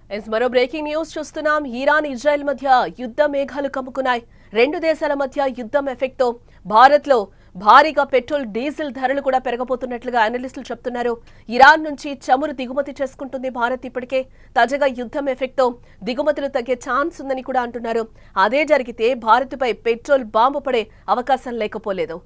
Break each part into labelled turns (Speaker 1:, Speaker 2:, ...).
Speaker 1: మరో breaking news చూస్తున్నాం. Iran Israel మధ్య యుద్ధ మేఘాలు కమ్ముకున్నాయి. రెండు దేశాల మధ్య యుద్ధం ఎఫెక్ట్ తో భారత్ లో భారీగా పెట్రోల్ డీజిల్ ధరలు కూడా పెరగబోతున్నట్లుగా అనలిస్టులు చెప్తున్నారు. ఇరాన్ నుంచి చమురు దిగుమతి చేసుకుంటుంది భారత్. ఇప్పటికే తాజాగా యుద్ధం ఎఫెక్ట్ తో దిగుమతులు తగ్గే ఛాన్స్ ఉందని కూడా అంటున్నారు. అదే జరిగితే భారత్ పై పెట్రోల్ బాంబు పడే అవకాశం లేకపోలేదు.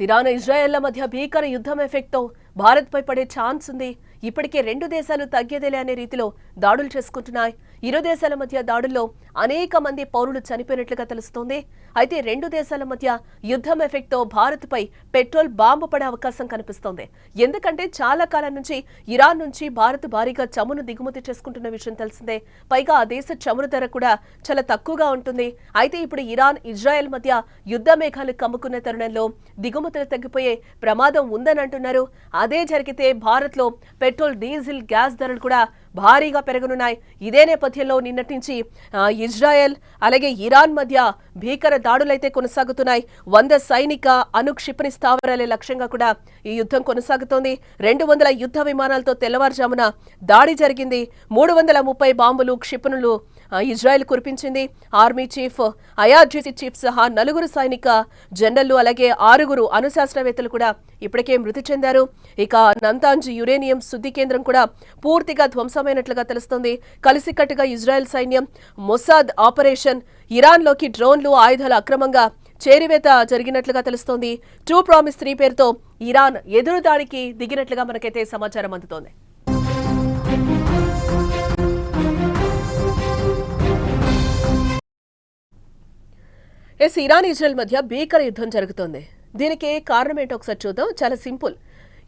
Speaker 1: ఇరాన్ ఇజ్రాయెల్ల మధ్య భీకర యుద్ధం ఎఫెక్ట్ తో భారత్ పై పడే ఛాన్స్ ఉంది. ఇప్పటికే రెండు దేశాలు తగ్గేదేలే అనే రీతిలో దాడులు చేసుకుంటున్నాయి. ఇరు దేశాల మధ్య దాడుల్లో అనేక మంది పౌరులు చనిపోయినట్లుగా తెలుస్తోంది. అయితే రెండు దేశాల మధ్య యుద్ధం ఎఫెక్ట్ తో భారత్ పై పెట్రోల్ బాంబు పడే అవకాశం కనిపిస్తోంది. ఎందుకంటే చాలా కాలం నుంచి ఇరాన్ నుంచి భారత్ భారీగా చమురు దిగుమతి చేసుకుంటున్న విషయం తెలిసిందే. పైగా ఆ దేశ చమురు ధర కూడా చాలా తక్కువగా ఉంటుంది. అయితే ఇప్పుడు ఇరాన్ ఇజ్రాయెల్ మధ్య యుద్ధ మేఘాలు కమ్ముకున్న తరుణంలో దిగుమతులు తగ్గిపోయే ప్రమాదం ఉందని అంటున్నారు. అదే జరిగితే భారత్ లో పెట్రోల్ డీజిల్ గ్యాస్ ధరలు కూడా భారీగా పెరగనున్నాయి. ఇదే నేపథ్యంలో నిన్నటి నుంచి ఇజ్రాయెల్ అలాగే ఇరాన్ మధ్య భీకర దాడులైతే కొనసాగుతున్నాయి. 100 సైనిక అణుక్షిపణి స్థావరాలే లక్ష్యంగా కూడా ఈ యుద్ధం కొనసాగుతోంది. 200 యుద్ధ విమానాలతో తెల్లవారుజామున దాడి జరిగింది. 330 బాంబులు క్షిపణులు ఇజ్రాయెల్ కురిపించింది. ఆర్మీ చీఫ్ ఐఆర్జీసీ చీఫ్ సహా 4 సైనిక జనరల్లు అలాగే 6 అణుశాస్త్రవేత్తలు కూడా ఇప్పటికే మృతి చెందారు. ఇక నంతాంజ్ యురేనియం శుద్ధి కేంద్రం కూడా పూర్తిగా ధ్వంసమైనట్లుగా తెలుస్తోంది. కలిసికట్టుగా ఇజ్రాయెల్ సైన్యం మొసాద్ ఆపరేషన్ ఇరాన్లోకి డ్రోన్లు ఆయుధాలు అక్రమంగా చేరివేత జరిగినట్లుగా తెలుస్తోంది. 2 ప్రామిస్ 3 పేరుతో ఇరాన్ ఎదురుదాడికి దిగినట్లుగా మనకైతే సమాచారం అందుతోంది. ఇరాన్ ఇజ్రాయెల్ మధ్య భీకర యుద్ధం జరుగుతోంది. దీనికి కారణం ఏంటో ఒకసారి చూద్దాం. చాలా సింపుల్.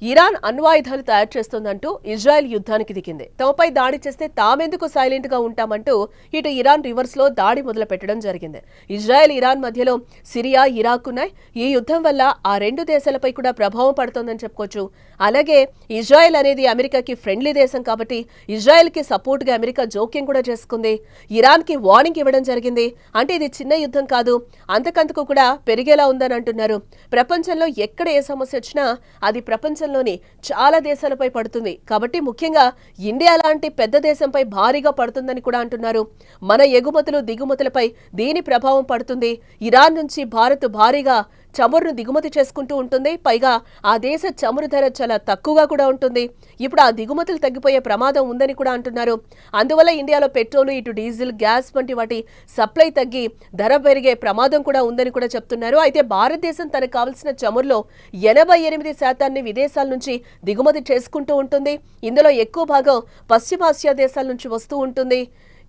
Speaker 1: ఇరాన్ అణ్వాయుధాలు తయారు చేస్తోందంటూ ఇజ్రాయెల్ యుద్ధానికి దిగింది. తమపై దాడి చేస్తే తామెందుకు సైలెంట్ గా ఉంటామంటూ ఇటు ఇరాన్ రివర్స్ లో దాడి మొదలు పెట్టడం జరిగింది. ఇజ్రాయెల్ ఇరాన్ మధ్యలో సిరియా ఇరాక్ ఉన్నాయి. ఈ యుద్ధం వల్ల ఆ రెండు దేశాలపై కూడా ప్రభావం పడుతోందని చెప్పుకోవచ్చు. అలాగే ఇజ్రాయెల్ అనేది అమెరికాకి ఫ్రెండ్లీ దేశం కాబట్టి ఇజ్రాయెల్ కి సపోర్ట్ గా అమెరికా జోక్యం కూడా చేసుకుంది. ఇరాన్ కి వార్నింగ్ ఇవ్వడం జరిగింది. అంటే ఇది చిన్న యుద్ధం కాదు, అంతకంతకు కూడా పెరిగేలా ఉందని అంటున్నారు. ప్రపంచంలో ఎక్కడ ఏ సమస్య వచ్చినా అది ప్రపంచంలోని చాలా దేశాలపై పడుతుంది. కాబట్టి ముఖ్యంగా ఇండియా లాంటి పెద్ద దేశంపై భారీగా పడుతుందని కూడా అంటున్నారు. మన ఎగుమతులు దిగుమతులపై దీని ప్రభావం పడుతుంది. ఇరాన్ నుంచి భారత్ భారీగా చమురును దిగుమతి చేసుకుంటూ ఉంటుంది. పైగా ఆ దేశ చమురు ధర చాలా తక్కువగా కూడా ఉంటుంది. ఇప్పుడు ఆ దిగుమతులు తగ్గిపోయే ప్రమాదం ఉందని కూడా అంటున్నారు. అందువల్ల ఇండియాలో పెట్రోల్ ఇటు డీజిల్ గ్యాస్ వంటి వాటి సప్లై తగ్గి ధర పెరిగే ప్రమాదం కూడా ఉందని కూడా చెప్తున్నారు. అయితే భారతదేశం తనకు కావలసిన చమురులో 88% విదేశాల నుంచి దిగుమతి చేసుకుంటూ ఉంటుంది. ఇందులో ఎక్కువ భాగం పశ్చిమాసియా దేశాల నుంచి వస్తూ ఉంటుంది.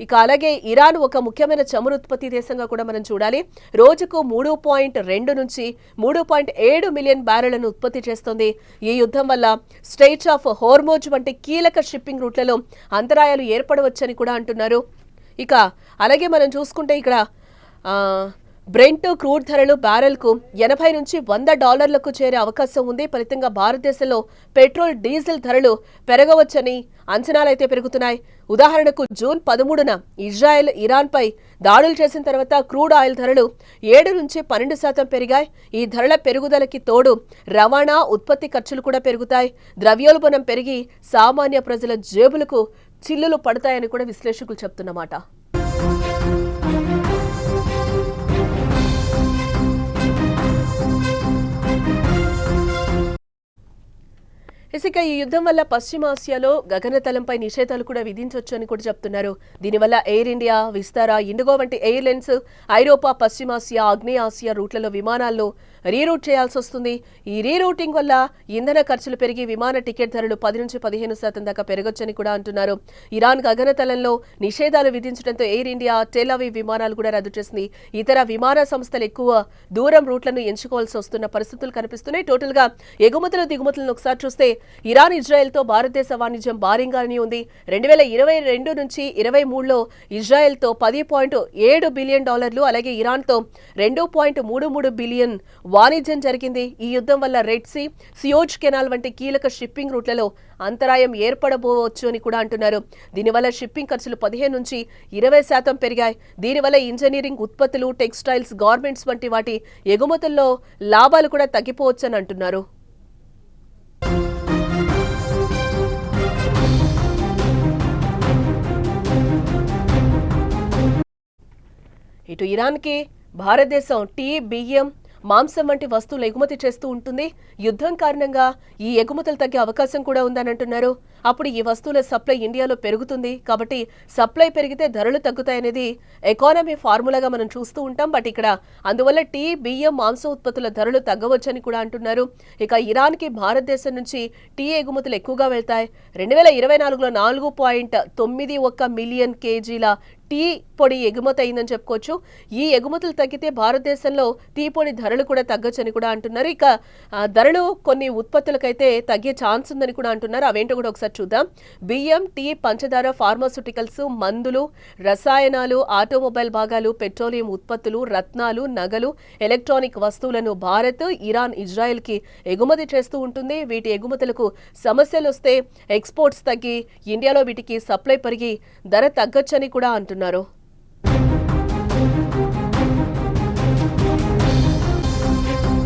Speaker 1: ఇక అలాగే ఇరాన్ ఒక ముఖ్యమైన చమురు ఉత్పత్తి దేశంగా కూడా మనం చూడాలి. రోజుకు 3.2 నుంచి 3.7 మిలియన్ బ్యారెళ్లను ఉత్పత్తి చేస్తోంది. ఈ యుద్ధం వల్ల స్ట్రెయిట్స్ ఆఫ్ హోర్మోజ్ వంటి కీలక షిప్పింగ్ రూట్లలో అంతరాయాలు ఏర్పడవచ్చని కూడా అంటున్నారు. ఇక అలాగే మనం చూసుకుంటే ఇక్కడ బ్రెంట్ క్రూడ్ ధరలు బ్యారెల్కు $80 నుంచి $100 చేరే అవకాశం ఉంది. ఫలితంగా భారతదేశంలో పెట్రోల్ డీజిల్ ధరలు పెరగవచ్చని అంచనాలైతే పెరుగుతున్నాయి. ఉదాహరణకు జూన్ 13న ఇజ్రాయెల్ ఇరాన్పై దాడులు చేసిన తర్వాత క్రూడ్ ఆయిల్ ధరలు 7 నుంచి 12% పెరిగాయి. ఈ ధరల పెరుగుదలకి తోడు రవాణా ఉత్పత్తి ఖర్చులు కూడా పెరుగుతాయి. ద్రవ్యోల్బణం పెరిగి సామాన్య ప్రజల జేబులకు చిల్లులు పడతాయని కూడా విశ్లేషకులు చెప్తున్నమాట. ఇక ఈ యుద్ధం వల్ల పశ్చిమాసియాలో గగనతలంపై నిషేధాలు కూడా విధించవచ్చు అని కూడా చెప్తున్నారు. దీనివల్ల ఎయిర్ ఇండియా, విస్తారా, ఇండిగో వంటి ఎయిర్లైన్స్ ఐరోపా, పశ్చిమాసియా, ఆగ్నేయ ఆసియా రూట్లలో విమానాల్లో రీరూట్ చేయాల్సి వస్తుంది. ఈ రీరూటింగ్ వల్ల ఇంధన ఖర్చులు పెరిగి విమాన టికెట్ ధరలు 10 నుంచి 15% దాకా పెరగొచ్చని కూడా అంటున్నారు. ఇరాన్ గగనతలంలో నిషేధాలు విధించడంతో ఎయిర్ ఇండియా, టెల్ అవీవ్ విమానాలు కూడా రద్దు చేసింది. ఇతర విమాన సంస్థలు ఎక్కువ దూరం రూట్లను ఎంచుకోవాల్సి వస్తున్న పరిస్థితులు కనిపిస్తున్నాయి. టోటల్ గా ఎగుమతులు దిగుమతులను ఒకసారి చూస్తే ఇరాన్ ఇజ్రాయెల్ తో భారతదేశ వాణిజ్యం భారీగానే ఉంది. 2022 నుంచి 23లో ఇజ్రాయెల్ తో $10.7 బిలియన్, అలాగే ఇరాన్ తో $2.33 బిలియన్ వాణిజ్యం జరిగింది. ఈ యుద్ధం వల్ల రెడ్ సీ, సియోజ్ కెనాల్ వంటి కీలక షిప్పింగ్ రూట్లలో అంతరాయం ఏర్పడబోవచ్చు అని కూడా అంటున్నారు. దీనివల్ల షిప్పింగ్ ఖర్చులు 15 నుంచి 20% పెరిగాయి. దీనివల్ల ఇంజనీరింగ్ ఉత్పత్తులు, టెక్స్టైల్స్, గార్మెంట్స్ వంటి వాటి ఎగుమతుల్లో లాభాలు కూడా తగ్గిపోవచ్చని అంటున్నారు. ఇటు ఇరాన్కి భారతదేశం టీ, బియ్యం, మాంసం వంటి వస్తువులు ఎగుమతి చేస్తూ ఉంటుంది. యుద్ధం కారణంగా ఈ ఎగుమతులు తగ్గే అవకాశం కూడా ఉందని అంటున్నారు. అప్పుడు ఈ వస్తువుల సప్లై ఇండియాలో పెరుగుతుంది. కాబట్టి సప్లై పెరిగితే ధరలు తగ్గుతాయనేది ఎకానమీ ఫార్ములాగా మనం చూస్తూ ఉంటాం. బట్ ఇక్కడ అందువల్ల టీ, బియ్యం, మాంసం ఉత్పత్తుల ధరలు తగ్గవచ్చని కూడా అంటున్నారు. ఇక ఇరాన్కి భారతదేశం నుంచి టీ ఎగుమతులు ఎక్కువగా వెళ్తాయి. 2024లో 4.91 మిలియన్ కేజీల టీ పొడి ఎగుమతి అయిందని చెప్పుకోవచ్చు. ఈ ఎగుమతులు తగ్గితే భారతదేశంలో టీ పొడి ధరలు కూడా తగ్గొచ్చని కూడా అంటున్నారు. ఇక ధరలు కొన్ని ఉత్పత్తులకైతే తగ్గే ఛాన్స్ ఉందని కూడా అంటున్నారు. అవేంటో కూడా ఒకసారి చూద్దాం. బియ్యం, టీ, పంచదార, ఫార్మాస్యూటికల్స్, మందులు, రసాయనాలు, ఆటోమొబైల్ భాగాలు, పెట్రోలియం ఉత్పత్తులు, రత్నాలు, నగలు, ఎలక్ట్రానిక్ వస్తువులను భారత్, ఇరాన్, ఇజ్రాయెల్కి ఎగుమతి చేస్తూ ఉంటుంది. వీటి ఎగుమతులకు సమస్యలు వస్తే ఎక్స్పోర్ట్స్ తగ్గి ఇండియాలో వీటికి సప్లై పెరిగి ధర తగ్గొచ్చని కూడా అంటున్నారు.